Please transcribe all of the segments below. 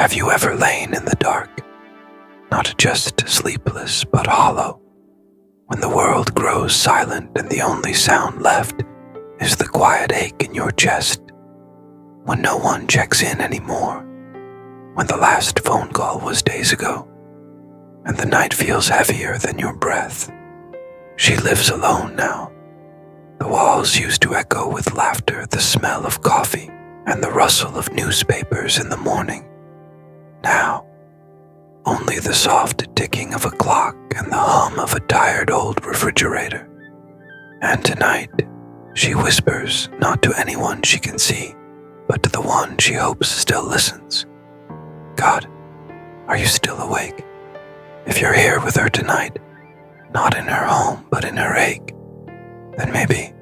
Have you ever lain in the dark, not just sleepless but hollow, when the world grows silent and the only sound left is the quiet ache in your chest, when no one checks in anymore, when the last phone call was days ago, and the night feels heavier than your breath? She lives alone now. The walls used to echo with laughter, the smell of coffee, and the rustle of newspapers in the morning. Now, only the soft ticking of a clock and the hum of a tired old refrigerator. And tonight, she whispers not to anyone she can see, but to the one she hopes still listens. God, are you still awake? If you're here with her tonight, not in her home but in her ache, then maybe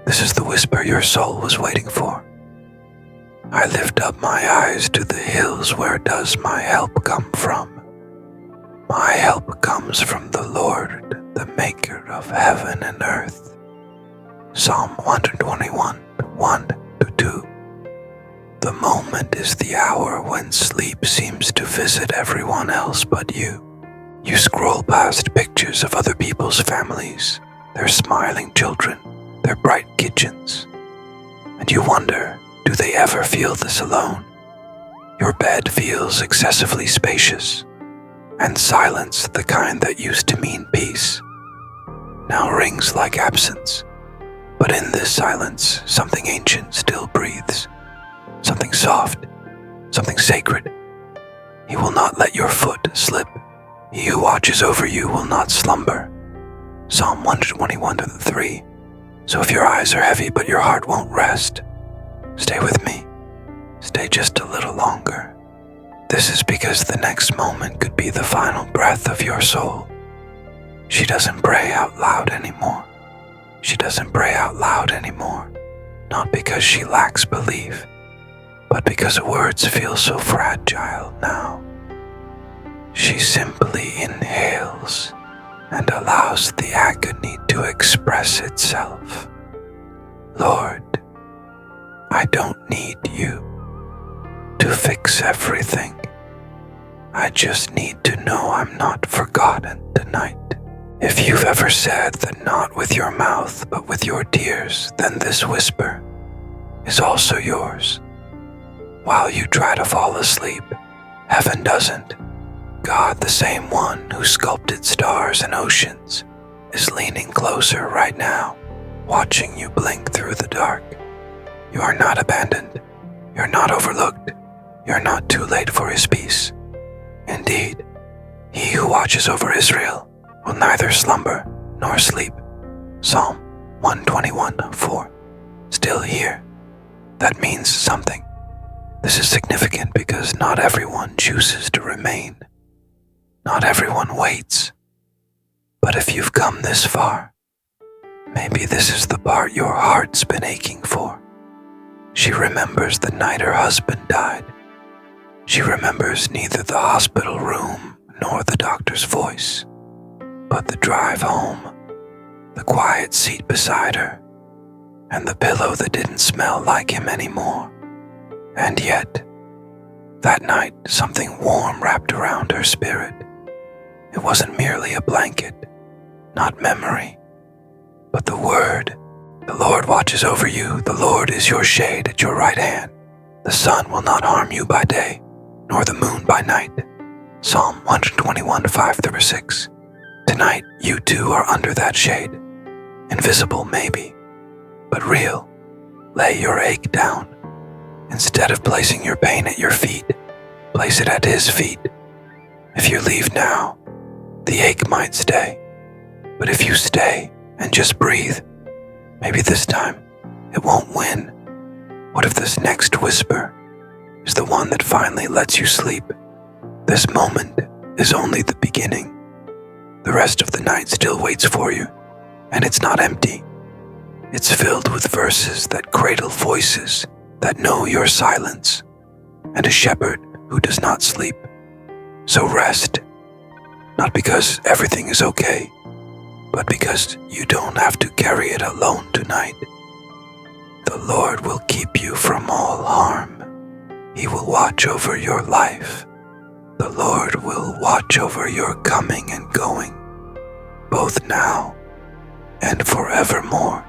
this is the whisper your soul was waiting for. I lift up my eyes to the hills. Where does my help come from? My help comes from the Lord, the maker of heaven and earth. Psalm 121, 1-2. The moment is the hour when sleep seems to visit everyone else but you. You scroll past pictures of other people's families, their smiling children, their bright kitchens, and you wonder, do they ever feel this alone? Your bed feels excessively spacious, and silence, the kind that used to mean peace, now rings like absence. But in this silence, something ancient still breathes, something soft, something sacred. He will not let your foot slip. He who watches over you will not slumber. Psalm 121-3. So if your eyes are heavy but your heart won't rest, stay with me. Stay just a little longer. This is because the next moment could be the final breath of your soul. She doesn't pray out loud anymore. She doesn't pray out loud anymore, not because she lacks belief, but because words feel so fragile now. She simply inhales and allows the agony to express itself. Lord, I don't need you to fix everything. I just need to know I'm not forgotten tonight. If you've ever said that not with your mouth but with your tears, then this whisper is also yours. While you try to fall asleep, heaven doesn't. God, the same one who sculpted stars and oceans, is leaning closer right now, watching you blink through the dark. You are not abandoned. You're not overlooked. You're not too late for his peace. Indeed, he who watches over Israel will neither slumber nor sleep. Psalm 121:4. Still here. That means something. This is significant because not everyone chooses to remain. Not everyone waits. But if you've come this far, maybe this is the part your heart's been aching for. She remembers the night her husband died. She remembers neither the hospital room nor the doctor's voice, but the drive home, the quiet seat beside her, and the pillow that didn't smell like him anymore. And yet, that night something warm wrapped around her spirit. It wasn't merely a blanket, not memory, but the word. The Lord watches over you. The Lord is your shade at your right hand. The sun will not harm you by day, nor the moon by night. Psalm 121:5-6. Tonight, you too are under that shade. Invisible, maybe, but real. Lay your ache down. Instead of placing your pain at your feet, place it at his feet. If you leave now, the ache might stay. But if you stay and just breathe, maybe this time it won't win. What if this next whisper is the one that finally lets you sleep? This moment is only the beginning. The rest of the night still waits for you, and it's not empty. It's filled with verses that cradle voices that know your silence, and a shepherd who does not sleep. So rest, not because everything is okay, but because you don't have to carry it alone tonight. The Lord will keep you from all harm. He will watch over your life. The Lord will watch over your coming and going, both now and forevermore.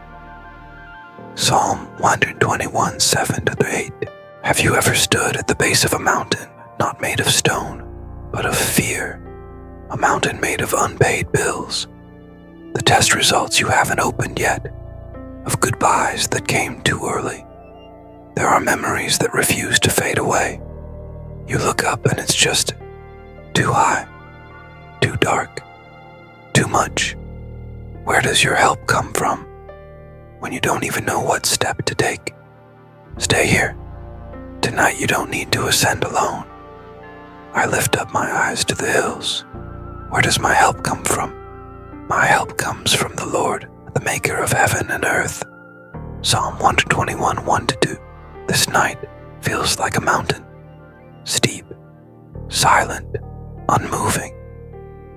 Psalm 121, 7-8. Have you ever stood at the base of a mountain, not made of stone, but of fear, a mountain made of unpaid bills? The test results you haven't opened yet, of goodbyes that came too early. There are memories that refuse to fade away. You look up and it's just too high, too dark, too much. Where does your help come from when you don't even know what step to take? Stay here. Tonight you don't need to ascend alone. I lift up my eyes to the hills. Where does my help come from? My help comes from the Lord, the maker of heaven and earth. Psalm 121, 1-2. This night feels like a mountain, steep, silent, unmoving.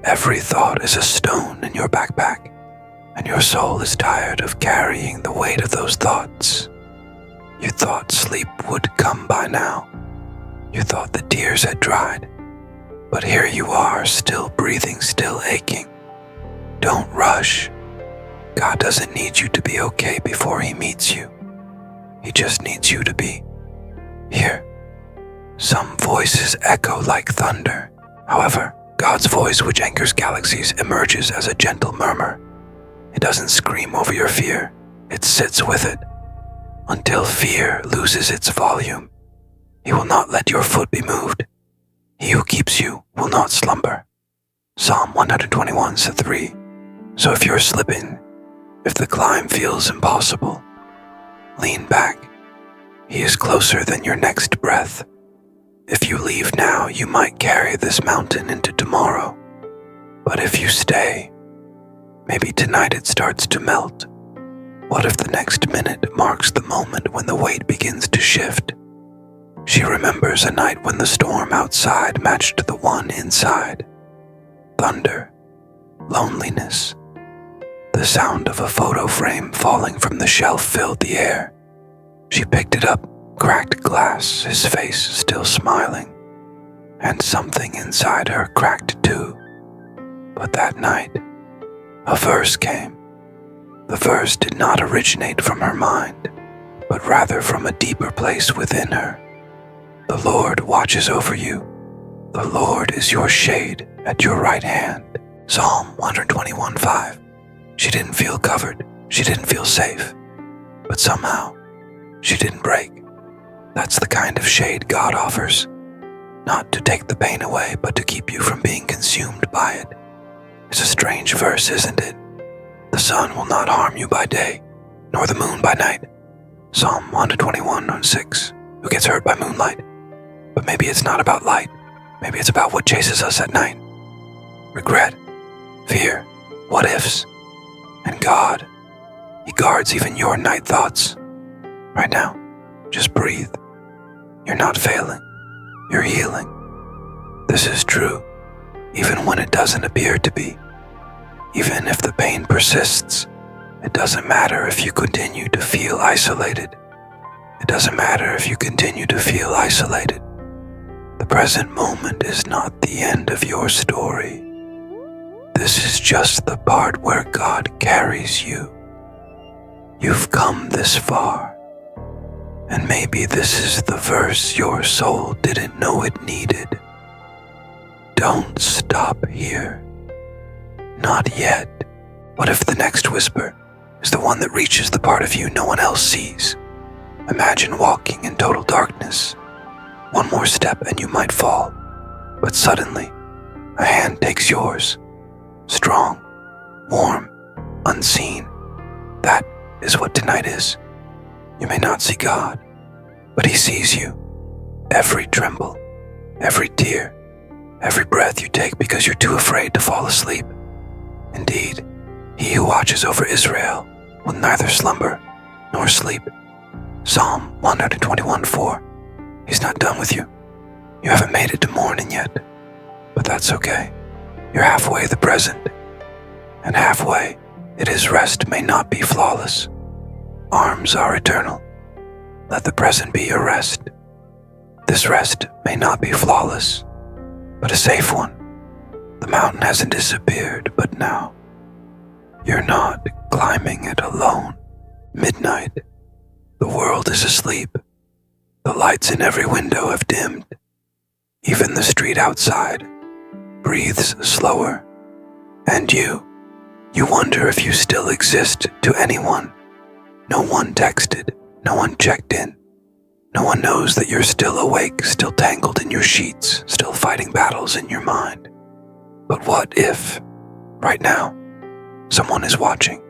Every thought is a stone in your backpack, and your soul is tired of carrying the weight of those thoughts. You thought sleep would come by now. You thought the tears had dried. But here you are, still breathing, still aching. Don't rush. God doesn't need you to be okay before He meets you. He just needs you to be here. Some voices echo like thunder. However, God's voice, which anchors galaxies, emerges as a gentle murmur. It doesn't scream over your fear. It sits with it. Until fear loses its volume, He will not let your foot be moved. He who keeps you will not slumber. Psalm 121:3. So if you're slipping, if the climb feels impossible, lean back. He is closer than your next breath. If you leave now, you might carry this mountain into tomorrow. But if you stay, maybe tonight it starts to melt. What if the next minute marks the moment when the weight begins to shift? She remembers a night when the storm outside matched the one inside. Thunder, loneliness. The sound of a photo frame falling from the shelf filled the air. She picked it up, cracked glass, his face still smiling. And something inside her cracked too. But that night, a verse came. The verse did not originate from her mind, but rather from a deeper place within her. The Lord watches over you. The Lord is your shade at your right hand. Psalm 121:5. She didn't feel covered. She didn't feel safe. But somehow, she didn't break. That's the kind of shade God offers. Not to take the pain away, but to keep you from being consumed by it. It's a strange verse, isn't it? The sun will not harm you by day, nor the moon by night. Psalm 121:6. Who gets hurt by moonlight? But maybe it's not about light. Maybe it's about what chases us at night. Regret, fear, what ifs. And God, He guards even your night thoughts. Right now, just breathe. You're not failing. You're healing. This is true, even when it doesn't appear to be. Even if the pain persists, it doesn't matter if you continue to feel isolated. It doesn't matter if you continue to feel isolated. The present moment is not the end of your story. This is just the part where God carries you. You've come this far, and maybe this is the verse your soul didn't know it needed. Don't stop here. Not yet. What if the next whisper is the one that reaches the part of you no one else sees? Imagine walking in total darkness. One more step and you might fall, but suddenly, a hand takes yours. Strong, warm, unseen. That is what tonight is. You may not see God, but He sees you. Every tremble, every tear, every breath you take because you're too afraid to fall asleep. Indeed, He who watches over Israel will neither slumber nor sleep. Psalm 121:4. He's not done with you. You haven't made it to morning yet, but that's okay. You're halfway the present, and halfway it is rest may not be flawless. Arms are eternal. Let the present be your rest. This rest may not be flawless, but a safe one. The mountain hasn't disappeared, but now you're not climbing it alone. Midnight. The world is asleep. The lights in every window have dimmed. Even the street outside breathes slower. And you wonder if you still exist to anyone. No one texted, no one checked in. No one knows that you're still awake, still tangled in your sheets, still fighting battles in your mind. But what if, right now, someone is watching?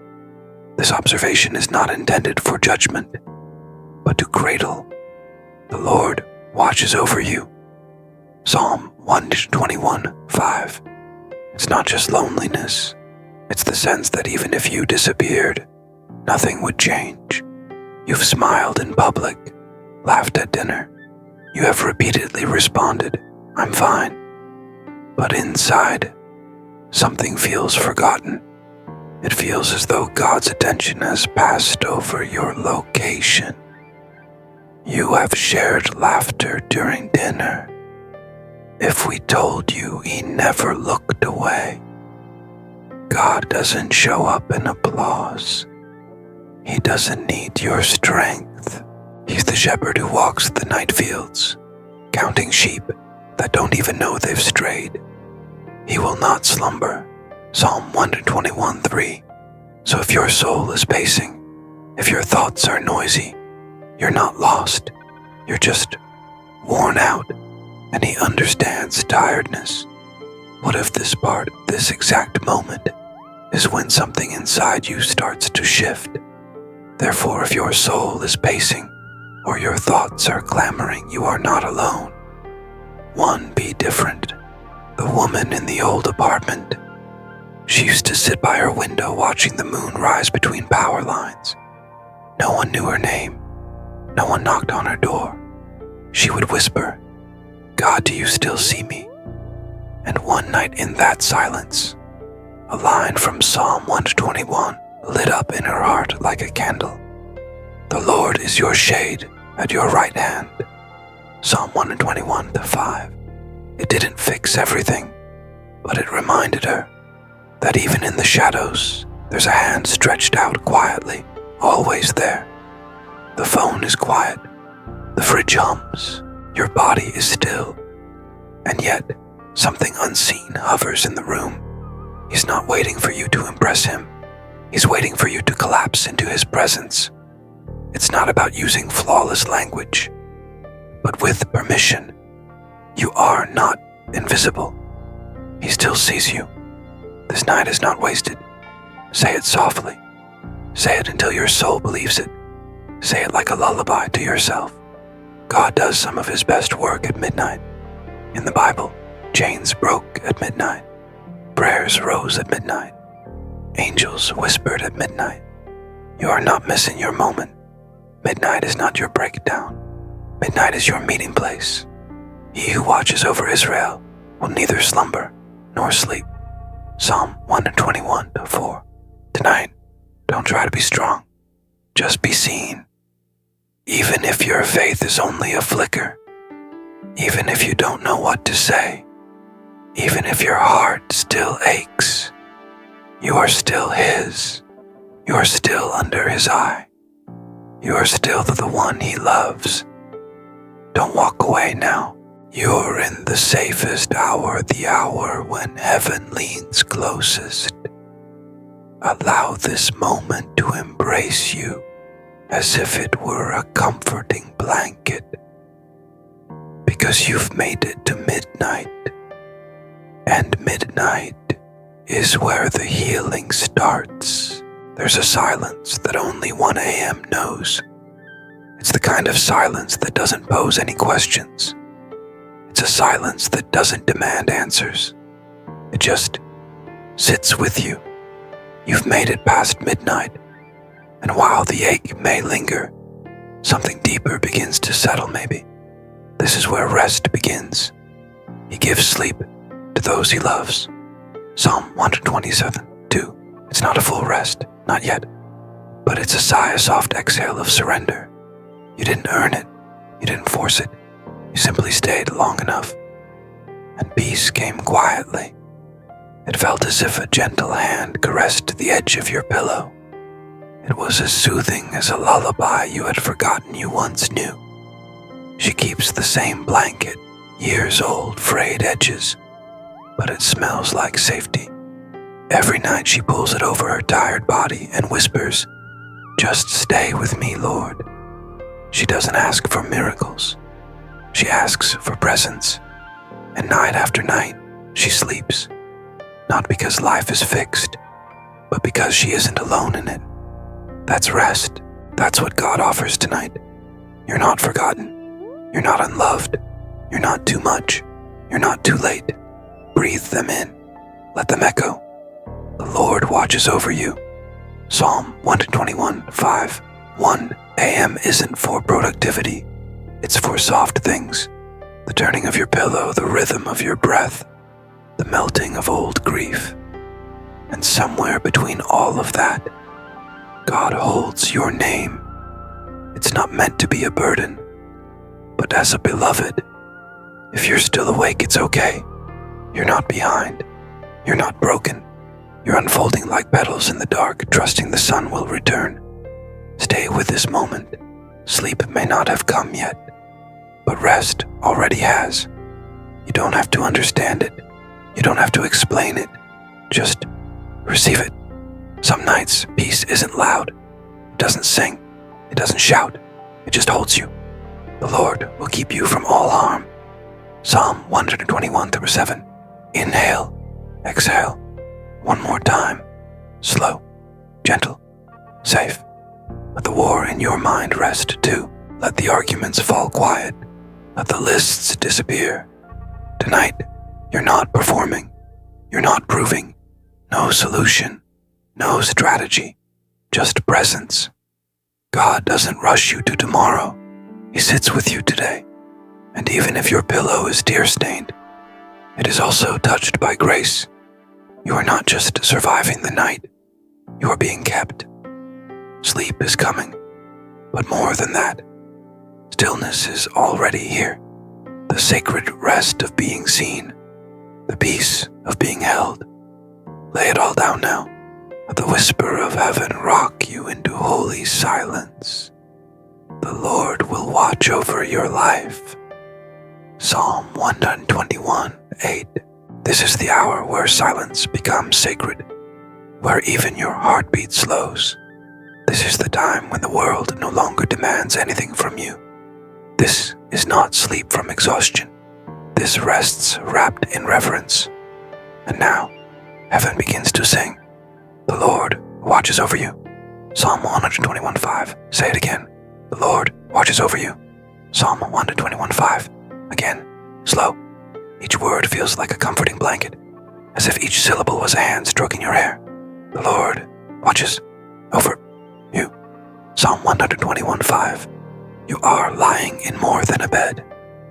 This observation is not intended for judgment, but to cradle. The Lord watches over you. Psalm 121:5. It's not just loneliness. It's the sense that even if you disappeared, nothing would change. You've smiled in public, laughed at dinner. You have repeatedly responded, "I'm fine." But inside, something feels forgotten. It feels as though God's attention has passed over your location. You have shared laughter during dinner. If we told you He never looked away, God doesn't show up in applause. He doesn't need your strength. He's the shepherd who walks the night fields, counting sheep that don't even know they've strayed. He will not slumber. Psalm 121:3. So if your soul is pacing, if your thoughts are noisy, you're not lost. You're just worn out, and He understands tiredness. What if this part, this exact moment, is when something inside you starts to shift? Therefore, if your soul is pacing, or your thoughts are clamoring, you are not alone. One, be different. The woman in the old apartment. She used to sit by her window watching the moon rise between power lines. No one knew her name. No one knocked on her door. She would whisper, "God, do you still see me?" And one night in that silence, a line from Psalm 121 lit up in her heart like a candle. The Lord is your shade at your right hand. Psalm 121:5. It didn't fix everything, but it reminded her that even in the shadows, there's a hand stretched out quietly, always there. The phone is quiet. The fridge hums. Your body is still. And yet, something unseen hovers in the room. He's not waiting for you to impress Him. He's waiting for you to collapse into His presence. It's not about using flawless language, but with permission. You are not invisible. He still sees you. This night is not wasted. Say it softly. Say it until your soul believes it. Say it like a lullaby to yourself. God does some of His best work at midnight. In the Bible, chains broke at midnight. Prayers rose at midnight. Angels whispered at midnight. You are not missing your moment. Midnight is not your breakdown. Midnight is your meeting place. He who watches over Israel will neither slumber nor sleep. Psalm 121:4. Tonight, don't try to be strong. Just be seen. Even if your faith is only a flicker, even if you don't know what to say, even if your heart still aches, you are still His. You are still under His eye. You are still the one He loves. Don't walk away now. You're in the safest hour, the hour when heaven leans closest. Allow this moment to embrace you as if it were a comforting blanket, because you've made it to midnight, and midnight is where the healing starts. There's a silence that only 1 a.m. knows. It's the kind of silence that doesn't pose any questions. It's a silence that doesn't demand answers. It just sits with you. You've made it past midnight, and while the ache may linger, something deeper begins to settle maybe. This is where rest begins. He gives sleep to those He loves. Psalm 127:2. It's not a full rest, not yet, but it's a sigh, a soft exhale of surrender. You didn't earn it. You didn't force it. You You simply stayed long enough, and peace came quietly. It felt as if a gentle hand caressed the edge of your pillow. It was as soothing as a lullaby you had forgotten you once knew. She keeps the same blanket, years old, frayed edges, but it smells like safety. Every night she pulls it over her tired body and whispers, "Just stay with me, Lord." She doesn't ask for miracles. She asks for presence. And night after night, she sleeps. Not because life is fixed, but because she isn't alone in it. That's rest. That's what God offers tonight. You're not forgotten. You're not unloved. You're not too much. You're not too late. Breathe them in. Let them echo. The Lord watches over you. Psalm 121:5. 1 a.m. isn't for productivity. It's for soft things. The turning of your pillow, the rhythm of your breath, the melting of old grief. And somewhere between all of that, God holds your name. It's not meant to be a burden, but as a beloved. If you're still awake, it's okay. You're not behind. You're not broken. You're unfolding like petals in the dark, trusting the sun will return. Stay with this moment. Sleep may not have come yet, but rest already has. You don't have to understand it. You don't have to explain it. Just receive it. Some nights, peace isn't loud. It doesn't sing. It doesn't shout. It just holds you. The Lord will keep you from all harm. Psalm 121:7. Inhale, exhale. One more time. Slow, gentle, safe. Let the war in your mind rest too. Let the arguments fall quiet. Let the lists disappear. Tonight, you're not performing. You're not proving. No solution. No strategy. Just presence. God doesn't rush you to tomorrow. He sits with you today. And even if your pillow is tear-stained, it is also touched by grace. You are not just surviving the night. You are being kept. Sleep is coming. But more than that, stillness is already here. The sacred rest of being seen. The peace of being held. Lay it all down now. Let the whisper of heaven rock you into holy silence. The Lord will watch over your life. Psalm 121:8. This is the hour where silence becomes sacred, where even your heartbeat slows. This is the time when the world no longer demands anything from you. This is not sleep from exhaustion. This rests wrapped in reverence. And now, heaven begins to sing. The Lord watches over you. Psalm 121:5. Say it again. The Lord watches over you. Psalm 121:5. Again, slow. Each word feels like a comforting blanket, as if each syllable was a hand stroking your hair. The Lord watches over you. Psalm 121:5. You are lying in more than a bed.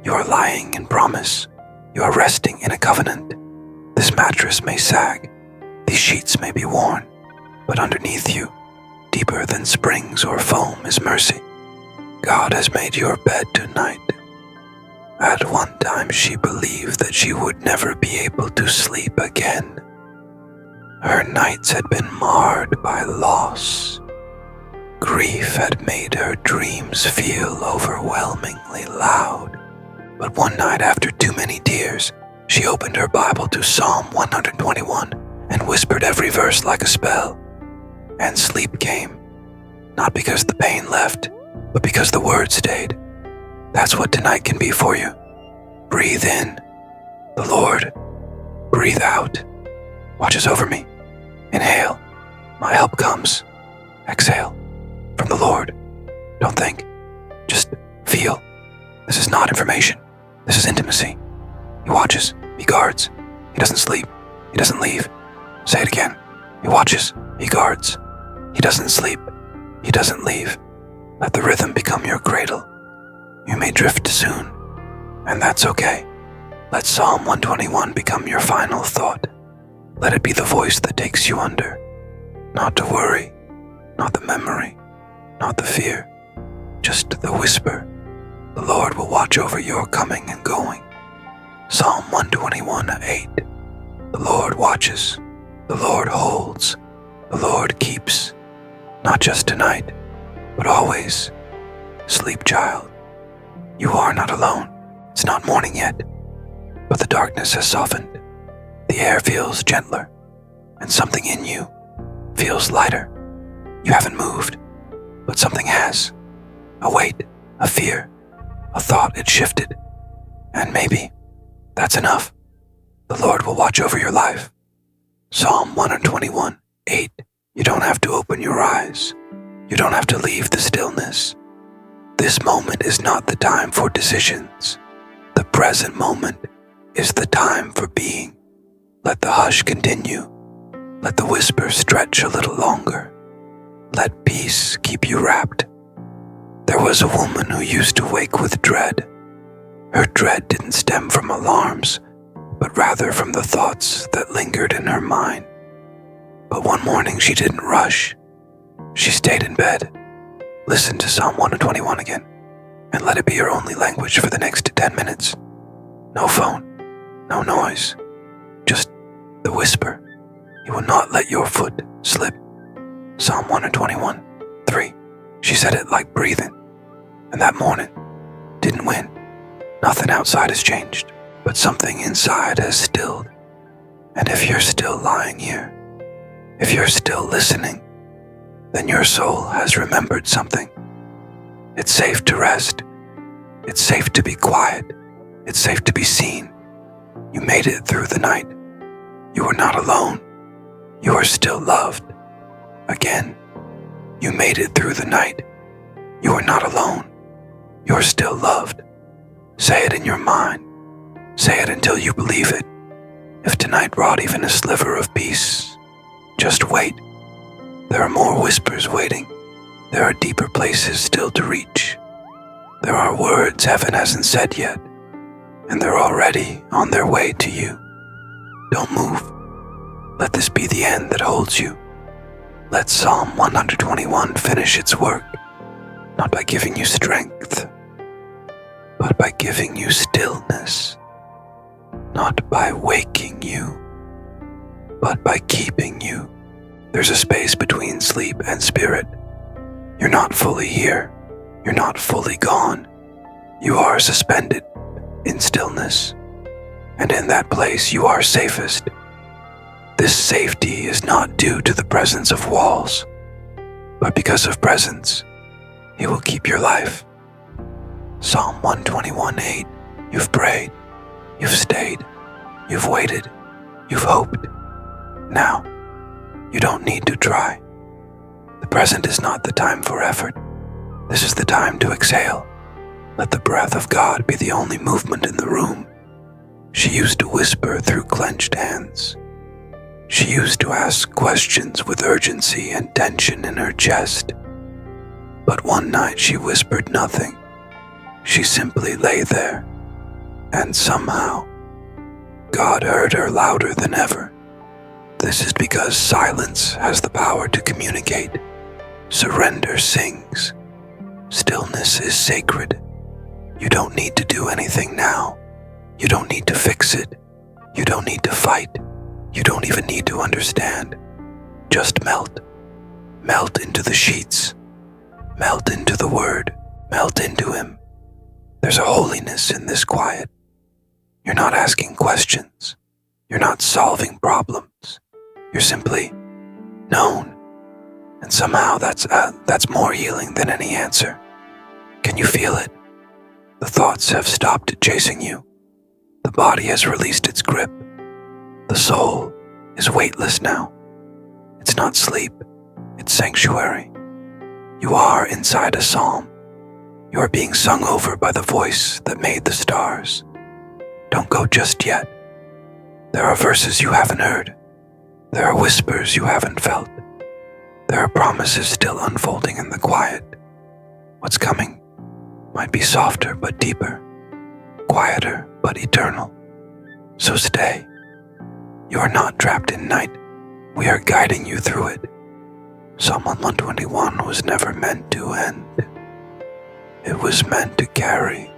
You are lying in promise. You are resting in a covenant. This mattress may sag. These sheets may be worn. But underneath you, deeper than springs or foam, is mercy. God has made your bed tonight. At one time she believed that she would never be able to sleep again. Her nights had been marred by loss. Grief had made her dreams feel overwhelmingly loud. But one night, after too many tears, she opened her Bible to Psalm 121 and whispered every verse like a spell. And sleep came, not because the pain left, but because the word stayed. That's what tonight can be for you. Breathe in, the Lord. Breathe out, watches over me. Inhale, my help comes. Exhale, from the Lord. Don't think, just feel. This is not information. This is intimacy. He watches, he guards. He doesn't sleep, he doesn't leave. Say it again. He watches, he guards. He doesn't sleep, he doesn't leave. Let the rhythm become your cradle. You may drift soon, and that's okay. Let Psalm 121 become your final thought. Let it be the voice that takes you under. Not to worry, not the memory, not the fear, just the whisper. The Lord will watch over your coming and going. Psalm 121:8. The Lord watches, the Lord holds, the Lord keeps, not just tonight, but always. Sleep, child. You are not alone. It's not morning yet, but the darkness has softened. The air feels gentler, and something in you feels lighter. You haven't moved, but something has. A weight, a fear, a thought it shifted. And maybe that's enough. The Lord will watch over your life. Psalm 121:8. You don't have to open your eyes. You don't have to leave the stillness. This moment is not the time for decisions. The present moment is the time for being. Let the hush continue. Let the whisper stretch a little longer. Let peace keep you wrapped. There was a woman who used to wake with dread. Her dread didn't stem from alarms, but rather from the thoughts that lingered in her mind. But one morning she didn't rush. She stayed in bed. Listen to Psalm 121 again, and let it be your only language for the next 10 minutes. No phone, no noise, just the whisper. He will not let your foot slip. Psalm 121:3. She said it like breathing, and that morning didn't win. Nothing outside has changed, but something inside has stilled. And if you're still lying here, if you're still listening, then your soul has remembered something. It's safe to rest. It's safe to be quiet. It's safe to be seen. You made it through the night. You are not alone. You are still loved. Again, you made it through the night. You are not alone. You are still loved. Say it in your mind. Say it until you believe it. If tonight brought even a sliver of peace, just wait. There are more whispers waiting. There are deeper places still to reach. There are words heaven hasn't said yet, and they're already on their way to you. Don't move. Let this be the end that holds you. Let Psalm 121 finish its work, not by giving you strength, but by giving you stillness, not by waking you, but by keeping you. There's a space between sleep and spirit. You're not fully here. You're not fully gone. You are suspended in stillness, and in that place you are safest. This safety is not due to the presence of walls, but because of presence. He will keep your life. Psalm 121:8. You've prayed. You've stayed. You've waited. You've hoped. Now, you don't need to try. The present is not the time for effort. This is the time to exhale. Let the breath of God be the only movement in the room. She used to whisper through clenched hands. She used to ask questions with urgency and tension in her chest. But one night she whispered nothing. She simply lay there, and somehow, God heard her louder than ever. This is because silence has the power to communicate. Surrender sings. Stillness is sacred. You don't need to do anything now. You don't need to fix it. You don't need to fight. You don't even need to understand. Just melt. Melt into the sheets. Melt into the word. Melt into him. There's a holiness in this quiet. You're not asking questions. You're not solving problems. You're simply known. And somehow that's more healing than any answer. Can you feel it? The thoughts have stopped chasing you. The body has released its grip. The soul is weightless now. It's not sleep, it's sanctuary. You are inside a psalm. You are being sung over by the voice that made the stars. Don't go just yet. There are verses you haven't heard. There are whispers you haven't felt. There are promises still unfolding in the quiet. What's coming might be softer but deeper, quieter but eternal. So stay. You are not trapped in night. We are guiding you through it. Psalm 121 was never meant to end. it was meant to carry,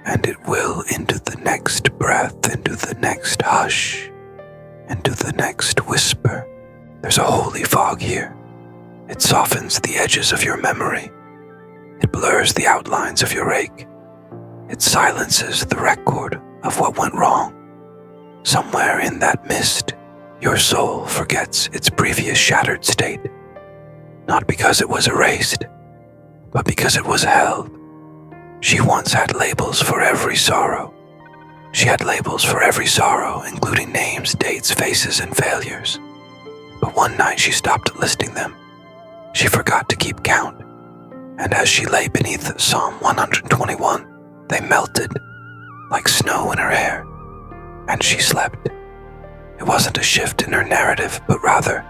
and it will into the next breath, into the next hush, into the next whisper. There's a holy fog here. It softens the edges of your memory. It blurs the outlines of your ache. It silences the record of what went wrong. Somewhere in that mist, your soul forgets its previous shattered state, not because it was erased, but because it was held. She once had labels for every sorrow. She had labels for every sorrow, including names, dates, faces, and failures. But one night she stopped listing them. She forgot to keep count. And as she lay beneath Psalm 121, they melted like snow in her hair, and she slept. It wasn't a shift in her narrative, but rather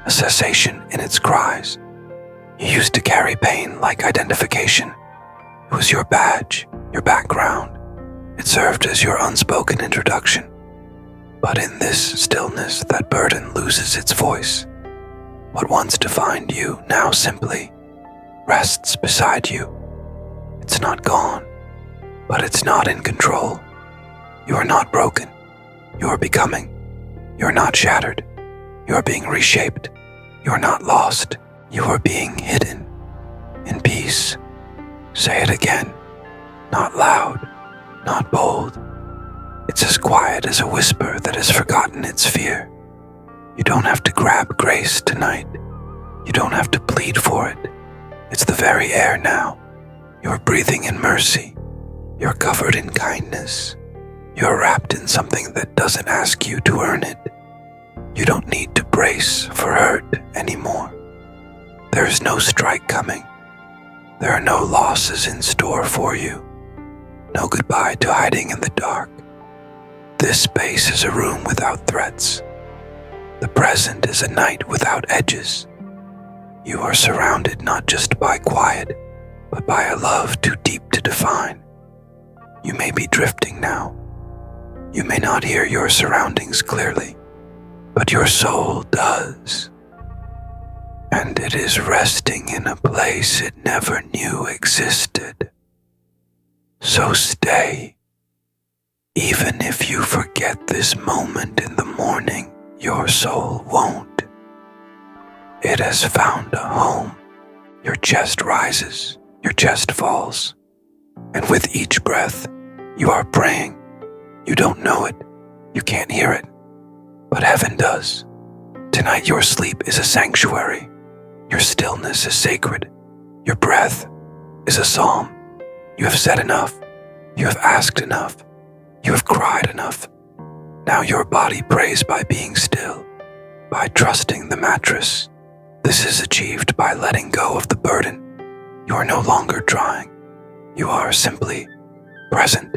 a cessation in its cries. You used to carry pain like identification. It was your badge, your background. It served as your unspoken introduction. But in this stillness, that burden loses its voice. What once defined you now simply rests beside you. It's not gone, but it's not in control. You are not broken. You are becoming. You are not shattered. You are being reshaped. You are not lost. You are being hidden in peace. Say it again. Not loud, not bold. It's as quiet as a whisper that has forgotten its fear. You don't have to grab grace tonight. You don't have to plead for it. It's the very air now. You're breathing in mercy. You're covered in kindness. You're wrapped in something that doesn't ask you to earn it. You don't need to brace for hurt anymore. There is no strike coming. There are no losses in store for you. No goodbye to hiding in the dark. This space is a room without threats. The present is a night without edges. You are surrounded not just by quiet, but by a love too deep to define. You may be drifting now. You may not hear your surroundings clearly, but your soul does. And it is resting in a place it never knew existed. So stay. Even if you forget this moment in the morning, your soul won't. It has found a home. Your chest rises, your chest falls, and with each breath, you are praying. You don't know it, you can't hear it, but heaven does. Tonight your sleep is a sanctuary. Your stillness is sacred. Your breath is a psalm. You have said enough. You have asked enough. You have cried enough. Now your body prays by being still, by trusting the mattress. This is achieved by letting go of the burden. You are no longer trying. You are simply present.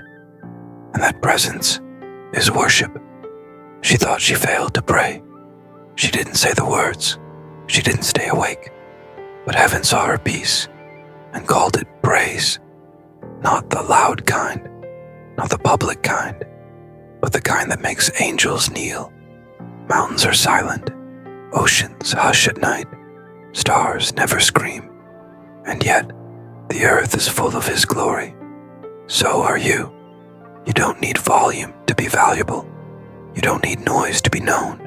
And that presence is worship. She thought she failed to pray. She didn't say the words. She didn't stay awake. But heaven saw her peace and called it praise. Not the loud kind, not the public kind, but the kind that makes angels kneel. Mountains are silent. Oceans hush at night. Stars never scream. And yet, the earth is full of His glory. So are you. You don't need volume to be valuable. You don't need noise to be known.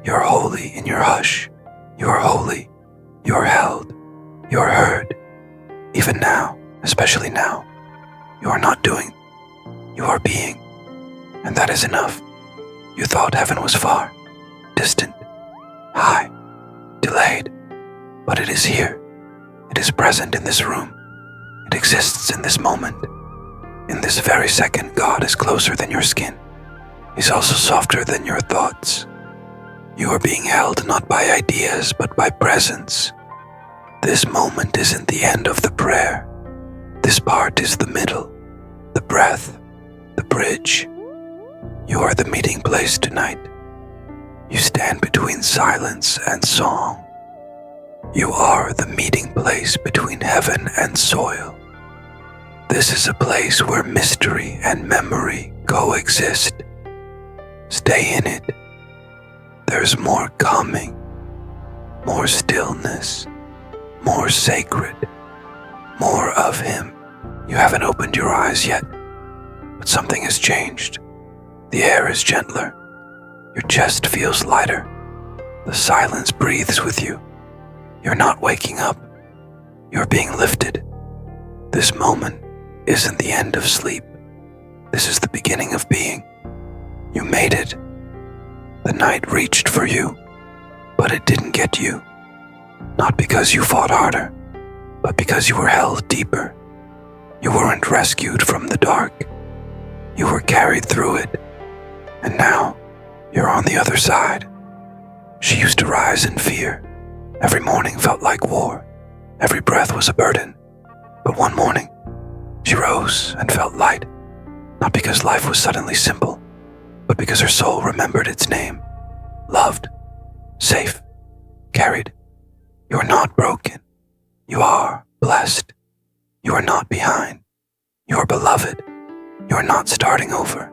You're holy in your hush. You're holy. You're held. You're heard. Even now, especially now, you are not doing. You are being. And that is enough. You thought heaven was far, distant, high, delayed. But it is here. It is present in this room. It exists in this moment. In this very second, God is closer than your skin. He's also softer than your thoughts. You are being held not by ideas, but by presence. This moment isn't the end of the prayer. This part is the middle, the breath, the bridge. You are the meeting place tonight. You stand between silence and song. You are the meeting place between heaven and soil. This is a place where mystery and memory coexist. Stay in it. There's more coming, more stillness, more sacred, more of him. You haven't opened your eyes yet, but something has changed. The air is gentler. Your chest feels lighter. The silence breathes with you. You're not waking up. You're being lifted. This moment isn't the end of sleep. This is the beginning of being. You made it. The night reached for you, but it didn't get you. Not because you fought harder, but because you were held deeper. You weren't rescued from the dark. You were carried through it. And now, you're on the other side. She used to rise in fear. Every morning felt like war. Every breath was a burden. But one morning, she rose and felt light. Not because life was suddenly simple, but because her soul remembered its name. Loved, safe, carried. You are not broken. You are blessed. You are not behind. You are beloved. You are not starting over.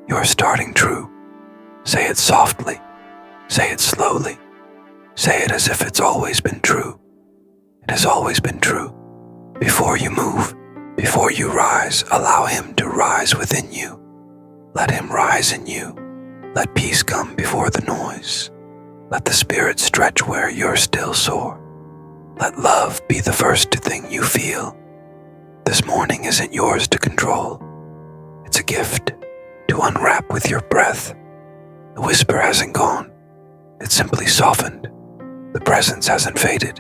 You are starting true. Say it softly. Say it slowly. Say it as if it's always been true. It has always been true. Before you move, before you rise, allow him to rise within you. Let him rise in you. Let peace come before the noise. Let the spirit stretch where you're still sore. Let love be the first thing you feel. This morning isn't yours to control. It's a gift to unwrap with your breath. The whisper hasn't gone. It's simply softened. The presence hasn't faded.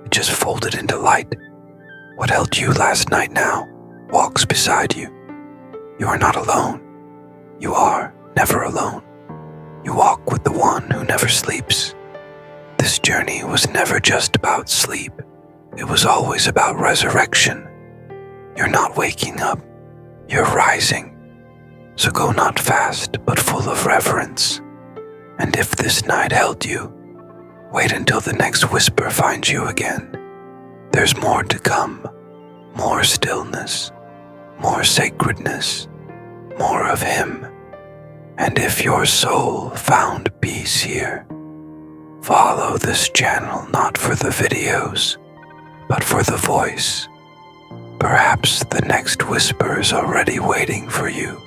It just folded into light. What held you last night now walks beside you. You are not alone. You are never alone. You walk with the one who never sleeps. This journey was never just about sleep. It was always about resurrection. You're not waking up. You're rising. So go not fast, but full of reverence. And if this night held you, wait until the next whisper finds you again. There's more to come. More stillness. More sacredness. More of him. And if your soul found peace here, follow this channel not for the videos, but for the voice. Perhaps the next whisper is already waiting for you.